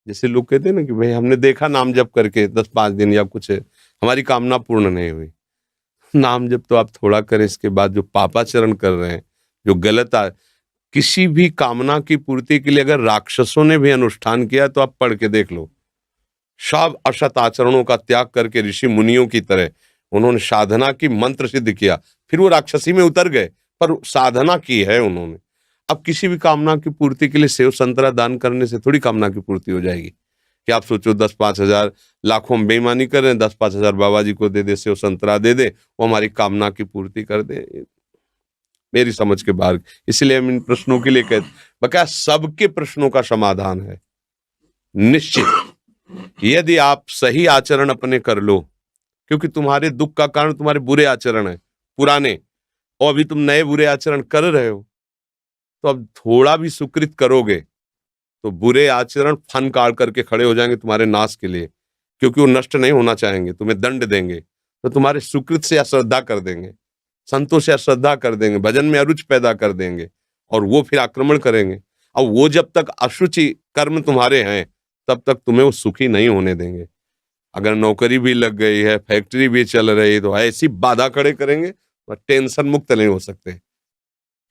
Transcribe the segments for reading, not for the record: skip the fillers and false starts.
जैसे लोग कहते हैं ना कि भाई हमने देखा नाम जप करके 10-5 दिन या कुछ है, हमारी कामना पूर्ण नहीं हुई। नाम जप तो आप थोड़ा करें, इसके बाद जो पापाचरण कर रहे हैं, जो गलत किसी भी कामना की पूर्ति के लिए अगर राक्षसों ने भी अनुष्ठान किया तो आप पढ़ के देख लो। सब असत आचरणों का त्याग करके ऋषि मुनियों की तरह उन्होंने साधना की, मंत्र सिद्ध किया, फिर वो राक्षसी में उतर गए, पर साधना की है उन्होंने। अब किसी भी कामना की पूर्ति के लिए सेव संतरा दान करने से थोड़ी कामना की पूर्ति हो जाएगी। कि आप सोचो 10-5 हजार, लाखों में बेईमानी कर रहे हैं, 10-5 हजार बाबा जी को दे दे, सेव संतरा दे दे, वो हमारी कामना की पूर्ति कर दे, मेरी समझ के बाहर। इसलिए हम इन प्रश्नों के लिए कहते, बका सबके प्रश्नों का समाधान है निश्चित, यदि आप सही आचरण अपने कर लो। क्योंकि तुम्हारे दुख का कारण तुम्हारे बुरे आचरण है पुराने, और अभी तुम नए बुरे आचरण कर रहे हो, तो अब थोड़ा भी सुकृत करोगे तो बुरे आचरण फन काट करके खड़े हो जाएंगे तुम्हारे नाश के लिए, क्योंकि वो नष्ट नहीं होना चाहेंगे, तुम्हें दंड देंगे, तो तुम्हारे सुकृत से अश्रद्धा कर देंगे, संतों से अश्रद्धा कर देंगे, भजन में अरुचि पैदा कर देंगे, और वो फिर आक्रमण करेंगे। अब वो जब तक अशुचि कर्म तुम्हारे हैं तब तक तुम्हें वो सुखी नहीं होने देंगे। अगर नौकरी भी लग गई है, फैक्ट्री भी चल रही है, तो ऐसी बाधा खड़े करेंगे, टेंशन मुक्त नहीं हो सकते।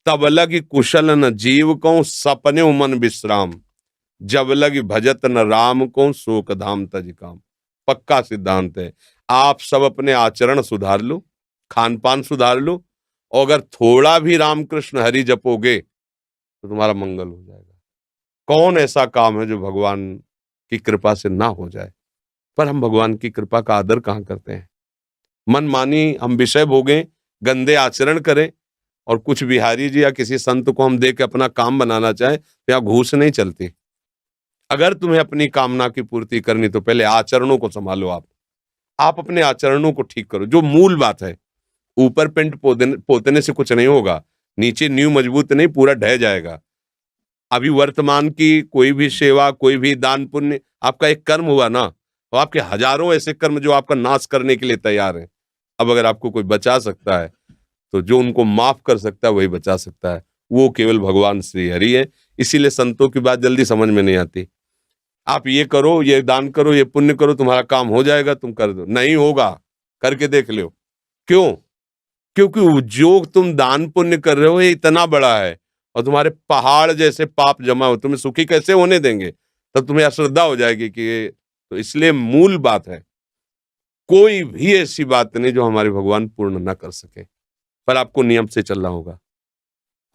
तब लगी कुशल न जीव को सपने मन विश्राम, जब लगी भजत न राम को शोक धाम तज काम। पक्का सिद्धांत है। आप सब अपने आचरण सुधार लो, खान पान सुधार लो, और अगर थोड़ा भी रामकृष्ण हरि जपोगे तो तुम्हारा मंगल हो जाएगा। कौन ऐसा काम है जो भगवान की कृपा से ना हो जाए? पर हम भगवान की कृपा का आदर कहाँ करते हैं? मनमानी हम विषय भोगें, गंदे आचरण करें, और कुछ बिहारी जी या किसी संत को हम देख के अपना काम बनाना चाहें, तो यहाँ घूस नहीं चलती। अगर तुम्हें अपनी कामना की पूर्ति करनी तो पहले आचरणों को संभालो। आप अपने आचरणों को ठीक करो, जो मूल बात है। ऊपर पेंट पोतने से कुछ नहीं होगा, नीचे नींव मजबूत नहीं, पूरा ढह जाएगा। अभी वर्तमान की कोई भी सेवा, कोई भी दान पुण्य आपका एक कर्म हुआ ना, तो आपके हजारों ऐसे कर्म जो आपका नाश करने के लिए तैयार हैं। अब अगर आपको कोई बचा सकता है तो जो उनको माफ कर सकता है वही बचा सकता है, वो केवल भगवान श्री हरि है। इसीलिए संतों की बात जल्दी समझ में नहीं आती। आप ये करो, ये दान करो, ये पुण्य करो, तुम्हारा काम हो जाएगा, तुम कर दो, नहीं होगा, करके देख लो। क्यों? क्योंकि जो तुम दान पुण्य कर रहे हो ये इतना बड़ा है, और तुम्हारे पहाड़ जैसे पाप जमा हो, तुम्हें सुखी कैसे होने देंगे? तब तुम्हें अश्रद्धा हो जाएगी कि ये, तो इसलिए मूल बात है, कोई भी ऐसी बात नहीं जो हमारे भगवान पूर्ण ना कर सके। पर आपको नियम से चलना होगा।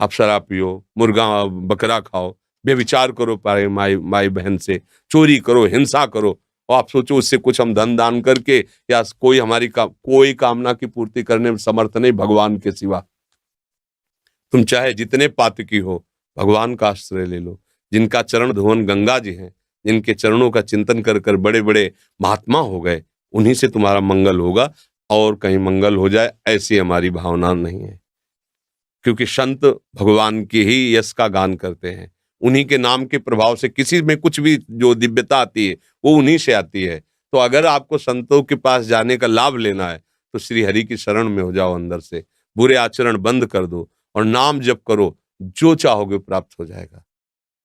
आप शराब पियो, मुर्गा बकरा खाओ, व्यभिचार करो माई माई बहन से, चोरी करो, हिंसा करो, और आप सोचो उससे कुछ हम धन दान करके या कोई हमारी कोई कामना की पूर्ति करने में समर्थ नहीं भगवान के सिवा। तुम चाहे जितने पातकी हो, भगवान का आश्रय ले लो। जिनका चरण धुवन गंगा जी हैं, जिनके चरणों का चिंतन कर कर बड़े बड़े महात्मा हो गए, उन्हीं से तुम्हारा मंगल होगा। और कहीं मंगल हो जाए ऐसी हमारी भावना नहीं है, क्योंकि संत भगवान की ही यश का गान करते हैं। उन्हीं के नाम के प्रभाव से किसी में कुछ भी जो दिव्यता आती है वो उन्हीं से आती है। तो अगर आपको संतों के पास जाने का लाभ लेना है तो श्री हरि की शरण में हो जाओ, अंदर से बुरे आचरण बंद कर दो और नाम जप करो, जो चाहोगे प्राप्त हो जाएगा।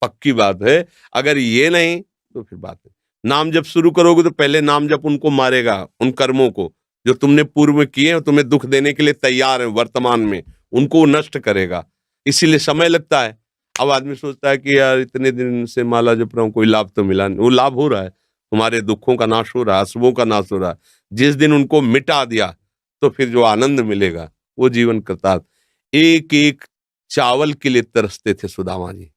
पक्की बात है। अगर ये नहीं तो फिर बात है, नाम जप शुरू करोगे तो पहले नाम जप उनको मारेगा, उन कर्मों को जो तुमने पूर्व में किए और तुम्हें दुख देने के लिए तैयार है वर्तमान में, उनको नष्ट करेगा। इसीलिए समय लगता है। अब आदमी सोचता है कि यार इतने दिन से माला जप रहा हूं, कोई लाभ तो मिला नहीं। वो लाभ हो रहा है, तुम्हारे दुखों का नाश हो रहा है, अशुभों का नाश हो रहा है। जिस दिन उनको मिटा दिया तो फिर जो आनंद मिलेगा वो जीवन कृतार्थ। एक एक चावल के लिए तरसते थे सुदामा जी,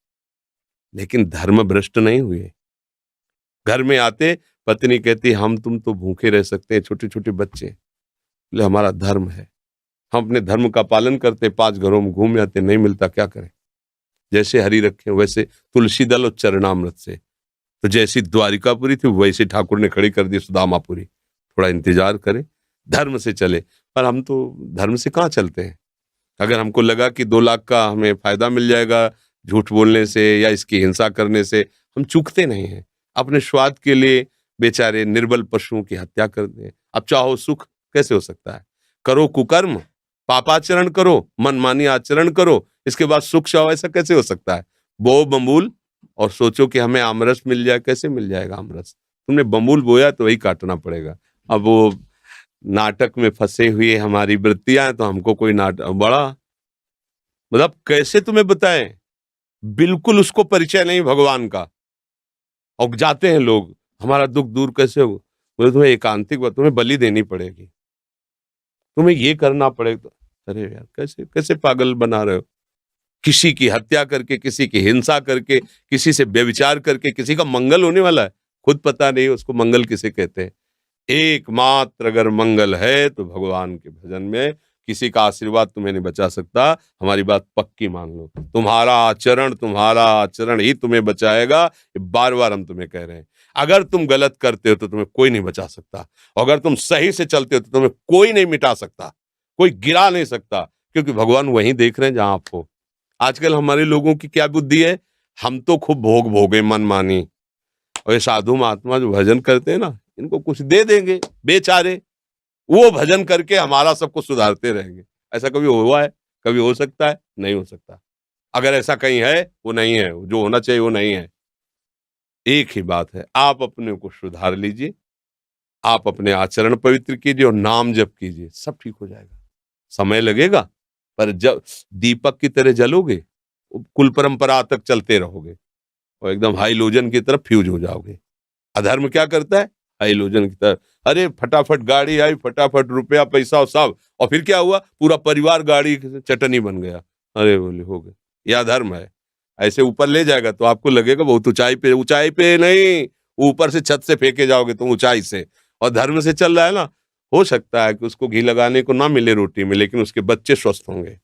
लेकिन धर्म भ्रष्ट नहीं हुए। घर में आते पत्नी कहती हम तुम तो भूखे रह सकते हैं, छोटे छोटे बच्चे, बोले हमारा धर्म है, हम अपने धर्म का पालन करते, 5 घरों में घूम आते, नहीं मिलता क्या करें। जैसे हरि रखे वैसे तुलसी दल और चरणामृत से, तो जैसी द्वारिकापुरी थी वैसे ठाकुर ने खड़ी कर दी सुदामापुरी। थोड़ा इंतजार करें, धर्म से चले। पर हम तो धर्म से कहाँ चलते हैं। अगर हमको लगा कि 2 लाख का हमें फायदा मिल जाएगा झूठ बोलने से या इसकी हिंसा करने से, हम चूकते नहीं हैं। अपने स्वाद के लिए बेचारे निर्बल पशुओं की हत्या कर दें। अब चाहो सुख कैसे हो सकता है? करो कुकर्म, पापाचरण करो, मनमानी आचरण करो, इसके बाद सुख चाहो, ऐसा कैसे हो सकता है? बो बंबूल और सोचो कि हमें आमरस मिल जाए। कैसे मिल जाएगा आमरस? तुमने बबूल बोया तो वही काटना पड़ेगा। अब वो नाटक में फंसे हुए हमारी वृत्तियां हैं, तो हमको कोई नाटक बड़ा, मतलब कैसे तुम्हें बताएं, बिल्कुल उसको परिचय नहीं भगवान का। और जाते हैं लोग, हमारा दुख दूर कैसे हो? बोले तुम्हें एकांतिक बात, तुम्हें बलि देनी पड़ेगी, तुम्हें ये करना पड़ेगा। अरे यार, कैसे कैसे पागल बना रहे हो? किसी की हत्या करके, किसी की हिंसा करके, किसी से व्यभिचार करके किसी का मंगल होने वाला है? खुद पता नहीं उसको मंगल किसे कहते हैं। एकमात्र अगर मंगल है तो भगवान के भजन में। किसी का आशीर्वाद तुम्हें नहीं बचा सकता, हमारी बात पक्की मान लो। तुम्हारा आचरण ही तुम्हें बचाएगा, ये बार बार हम तुम्हें कह रहे हैं। अगर तुम गलत करते हो तो तुम्हें कोई नहीं बचा सकता, और अगर तुम सही से चलते हो तो तुम्हें कोई नहीं मिटा सकता, कोई गिरा नहीं सकता, क्योंकि भगवान वहीं देख रहे हैं जहां आप हो। आजकल हमारे लोगों की क्या बुद्धि है, हम तो खूब भोग भोगे मनमानी, और ये साधु महात्मा जो भजन करते हैं ना, इनको कुछ दे देंगे बेचारे, वो भजन करके हमारा सब कुछ सुधारते रहेंगे। ऐसा कभी हुआ है? कभी हो सकता है? नहीं हो सकता। अगर ऐसा कहीं है, वो नहीं है, जो होना चाहिए वो नहीं है। एक ही बात है, आप अपने को सुधार लीजिए, आप अपने आचरण पवित्र कीजिए और नाम जप कीजिए, सब ठीक हो जाएगा। समय लगेगा, पर जब दीपक की तरह जलोगे, कुल परंपरा तक चलते रहोगे, और एकदम हाइलोजन की तरफ फ्यूज हो जाओगे। अधर्म क्या करता है? हाइलोजन की तरह, अरे फटाफट गाड़ी आई, फटाफट रुपया पैसा और सब, और फिर क्या हुआ? पूरा परिवार गाड़ी चटनी बन गया। अरे बोले हो गए, यह अधर्म है। ऐसे ऊपर ले जाएगा तो आपको लगेगा बहुत ऊंचाई पे नहीं, ऊपर से छत से फेंके जाओगे तुम ऊंचाई से। और धर्म से चल रहा है ना, हो सकता है कि उसको घी लगाने को ना मिले रोटी में, लेकिन उसके बच्चे स्वस्थ होंगे,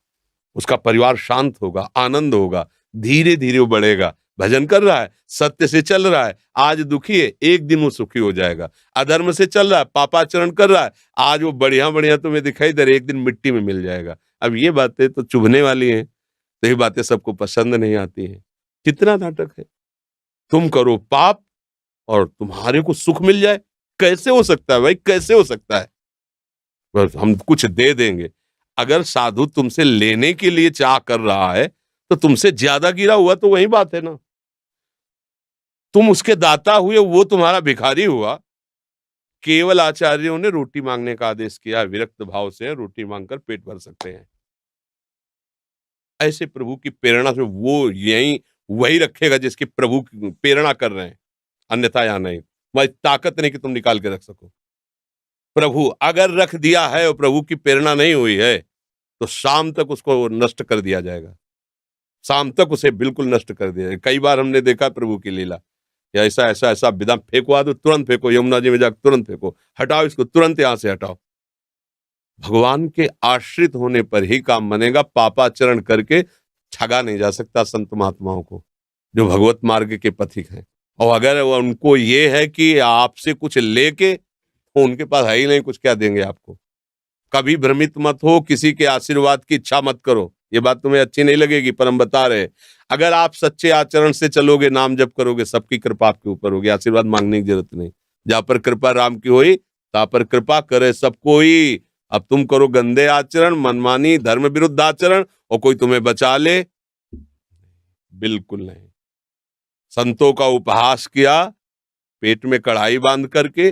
उसका परिवार शांत होगा, आनंद होगा, धीरे धीरे वो बढ़ेगा। भजन कर रहा है, सत्य से चल रहा है, आज दुखी है, एक दिन वो सुखी हो जाएगा। अधर्म से चल रहा है, पापाचरण कर रहा है, आज वो बढ़िया बढ़िया तुम्हें दिखाई दे रहा है, एक दिन मिट्टी में मिल जाएगा। अब ये बातें तो चुभने वाली हैं, तो ये बातें सबको पसंद नहीं आती हैं। कितना नाटक है, तुम करो पाप और तुम्हारे को सुख मिल जाए। कैसे हो सकता है भाई, कैसे हो सकता है? बस हम कुछ दे देंगे। अगर साधु तुमसे लेने के लिए चाह कर रहा है, तो तुमसे ज्यादा गिरा हुआ तो वही बात है ना। तुम उसके दाता हुए, वो तुम्हारा भिखारी हुआ। केवल आचार्यों ने रोटी मांगने का आदेश किया, विरक्त भाव से रोटी मांगकर पेट भर सकते हैं। ऐसे प्रभु की प्रेरणा से वो यही वही रखेगा जिसकी प्रभु की प्रेरणा कर रहे हैं, अन्यथा या नहीं। वह ताकत नहीं कि तुम निकाल के रख सको। प्रभु अगर रख दिया है और प्रभु की प्रेरणा नहीं हुई है, तो शाम तक उसको नष्ट कर दिया जाएगा। शाम तक उसे बिल्कुल नष्ट कर दिया जाएगा। कई बार हमने देखा प्रभु की लीला, या ऐसा ऐसा ऐसा विधा फेंकवा दो, तुरंत फेंको, यमुना जी में जाकर तुरंत फेंको, हटाओ इसको, तुरंत यहां से हटाओ। भगवान के आश्रित होने पर ही काम बनेगा। पापाचरण करके ठगा नहीं जा सकता संत महात्माओं को, जो भगवत मार्ग के पथिक हैं। और अगर उनको ये है कि आपसे कुछ लेके, तो उनके पास है ही नहीं कुछ, क्या देंगे आपको? कभी भ्रमित मत हो, किसी के आशीर्वाद की इच्छा मत करो। ये बात तुम्हें अच्छी नहीं लगेगी, पर हम बता रहे, अगर आप सच्चे आचरण से चलोगे, नाम जप करोगे, सबकी कृपा आपके ऊपर होगी, आशीर्वाद मांगने की जरूरत नहीं। जहां पर कृपा राम की हुई, तहां पर कृपा करे सब कोई। अब तुम करो गंदे आचरण, मनमानी, धर्म विरुद्ध आचरण, और कोई तुम्हें बचा ले? बिल्कुल नहीं। संतों का उपहास किया, पेट में कढ़ाई बांध करके,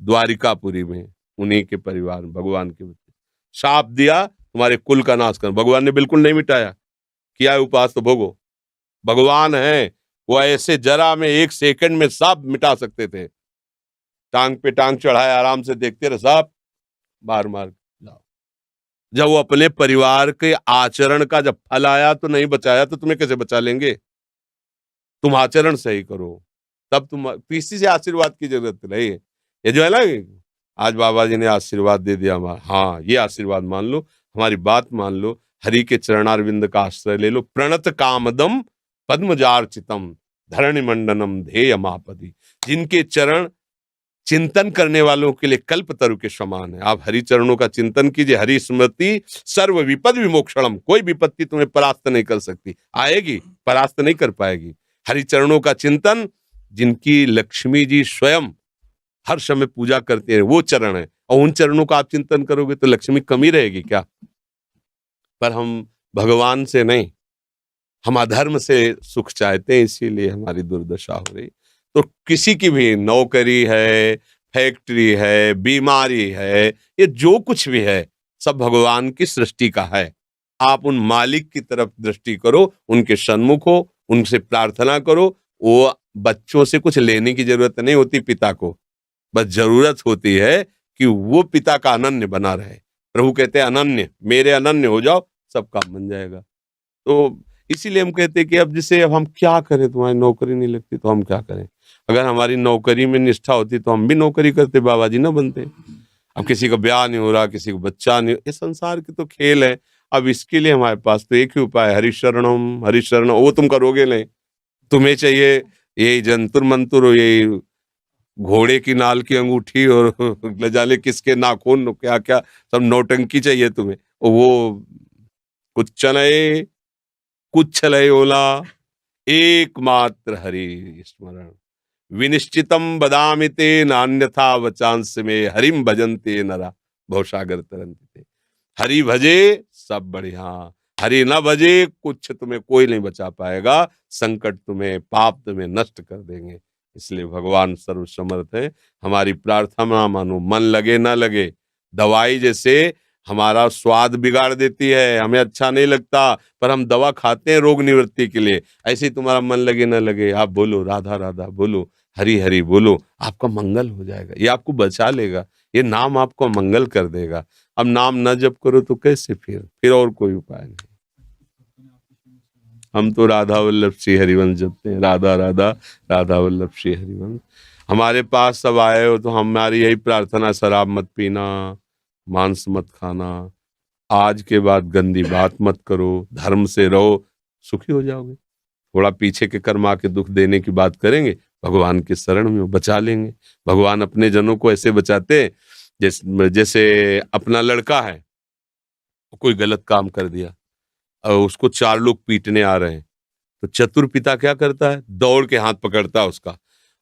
द्वारिकापुरी में, उन्हीं के परिवार में, भगवान के बच्चे। शाप दिया तुम्हारे कुल का नाश कर, भगवान ने बिल्कुल नहीं मिटाया। किया है उपवास तो भोगो। भगवान है, वो ऐसे जरा में, एक सेकंड में सब मिटा सकते थे। टांग पे टांग चढ़ाए, आराम से देखते रहे, सब मार मार जाओ। जब वो अपने परिवार के आचरण का जब फल आया तो नहीं बचाया, तो तुम्हें कैसे बचा लेंगे? तुम आचरण सही करो, तब तुम, किसी से आशीर्वाद की जरूरत नहीं है। ये जो है ना, आज बाबा जी ने आशीर्वाद दे दिया हमारा, हाँ ये आशीर्वाद मान लो, हमारी बात मान लो, हरि के चरणारविंद का आश्रय ले लो। प्रणत कामदम पद्मजार्चितम धरणि मंडनम ध्येय महापति। जिनके चरण चिंतन करने वालों के लिए कल्प तरु के समान है। आप हरि चरणों का चिंतन कीजिए। हरि स्मृति सर्व विपद विमोक्षणम। कोई विपत्ति तुम्हें परास्त नहीं कर सकती, आएगी परास्त नहीं कर पाएगी। हरि चरणों का चिंतन, जिनकी लक्ष्मी जी स्वयं हर समय पूजा करते हैं, वो चरण है। और उन चरणों का आप चिंतन करोगे तो लक्ष्मी कमी रहेगी क्या? पर हम भगवान से नहीं, हम अधर्म से सुख चाहते हैं, इसीलिए हमारी दुर्दशा हो रही। तो किसी की भी नौकरी है, फैक्ट्री है, बीमारी है, ये जो कुछ भी है सब भगवान की सृष्टि का है। आप उन मालिक की तरफ दृष्टि करो, उनके सन्मुख हो, उनसे प्रार्थना करो। वो बच्चों से कुछ लेने की जरूरत नहीं होती पिता को, बस जरूरत होती है कि वो पिता का अनन्य बना रहे। प्रभु कहते हैं अनन्य, मेरे अनन्य हो जाओ, सब काम बन जाएगा। तो इसीलिए हम कहते हैं कि अब हम क्या करें, तुम्हारी नौकरी नहीं लगती तो हम क्या करें। अगर हमारी नौकरी में निष्ठा होती तो हम भी नौकरी करते, बाबा जी ना बनते। अब किसी का ब्याह नहीं हो रहा, किसी को बच्चा नहीं, ये संसार के तो खेल है। अब इसके लिए हमारे पास तो एक ही उपाय है, हरिशरणम हरिशरणम। वो तुम करोगे नहीं, तुम्हें चाहिए यही जंतुर मंतुर, यही घोड़े की नाल की अंगूठी और न जाने किसके नाखून, क्या क्या सब नौटंकी चाहिए तुम्हें। वो कुछ कुच्छलय ओला, एकमात्र हरि स्मरण। विनिश्चितम बदामि ते नान्यथा वचांस में, हरिम भजन्ते नरा भवसागर तरन्ते। हरि भजे सब बढ़िया, हरि न भजे कुछ तुम्हें कोई नहीं बचा पाएगा। संकट तुम्हें, पाप तुम्हें नष्ट कर देंगे। इसलिए भगवान सर्वसमर्थ है। हमारी प्रार्थना मानो, मन लगे ना लगे। दवाई जैसे हमारा स्वाद बिगाड़ देती है, हमें अच्छा नहीं लगता, पर हम दवा खाते हैं रोग निवृत्ति के लिए। ऐसे ही तुम्हारा मन लगे ना लगे, आप बोलो राधा राधा, बोलो हरि हरि, बोलो, आपका मंगल हो जाएगा। ये आपको बचा लेगा, ये नाम आपको मंगल कर देगा। अब नाम न जप करो तो कैसे, फिर और कोई उपाय नहीं। हम तो राधा वल्लभ श्री हरिवंश जपते हैं, राधा राधा राधा वल्लभ श्री हरिवंश। हमारे पास सब आए हो तो हमारी यही प्रार्थना, शराब मत पीना, मांस मत खाना, आज के बाद गंदी बात मत करो, धर्म से रहो, सुखी हो जाओगे। थोड़ा पीछे के कर्म आके दुख देने की बात करेंगे, भगवान के शरण में बचा लेंगे। भगवान अपने जनों को ऐसे बचाते हैं, जैसे अपना लड़का है, कोई गलत काम कर दिया और उसको 4 लोग पीटने आ रहे हैं, तो चतुर पिता क्या करता है, दौड़ के हाथ पकड़ता है उसका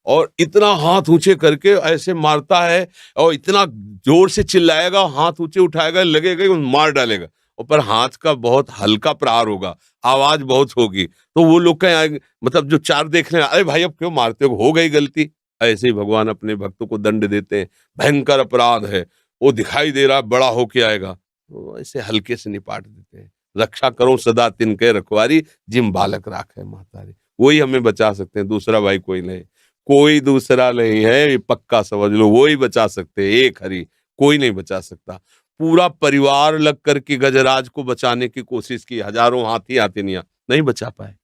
और इतना हाथ ऊंचे करके ऐसे मारता है, और इतना जोर से चिल्लाएगा, हाथ ऊंचे उठाएगा, लगेगा कि मार डालेगा। और पर हाथ का बहुत हल्का प्रहार होगा, आवाज बहुत होगी, तो वो लोग कहें, मतलब जो 4 देख रहे हैं, अरे भाई अब क्यों मारते हो गई गलती। ऐसे ही भगवान अपने भक्तों को दंड देते हैं। भयंकर अपराध है, वो दिखाई दे रहा बड़ा होके आएगा, तो ऐसे हल्के से निपाट देते हैं। रक्षा करो सदा तिनके रखवारी, जिम बालक राखे मातारी। वही हमें बचा सकते हैं, दूसरा भाई कोई नहीं, कोई दूसरा नहीं है, ये पक्का समझ लो, वो ही बचा सकते हैं, एक हरि, कोई नहीं बचा सकता। पूरा परिवार लग करके गजराज को बचाने की कोशिश की, हजारों हाथी हाथिनियां, नहीं बचा पाए।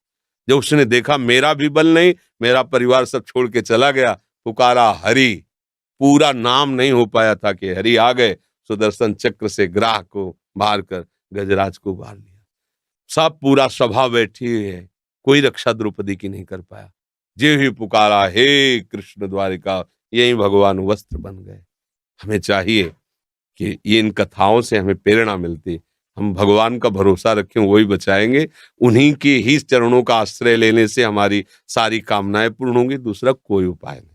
जब उसने देखा मेरा भी बल नहीं, मेरा परिवार सब छोड़ के चला गया, पुकारा हरि, पूरा नाम नहीं हो पाया था कि हरि आ गए, सुदर्शन चक्र से ग्राह को मार कर गजराज को मार लिया। सब पूरा सभा बैठी हुई है, कोई रक्षा द्रौपदी की नहीं कर पाया। जे ही पुकारा हे कृष्ण द्वारिका, यही भगवान वस्त्र बन गए। हमें चाहिए कि ये इन कथाओं से हमें प्रेरणा मिलती, हम भगवान का भरोसा रखें, वही बचाएंगे। उन्हीं के ही चरणों का आश्रय लेने से हमारी सारी कामनाएं पूर्ण होंगी, दूसरा कोई उपाय नहीं।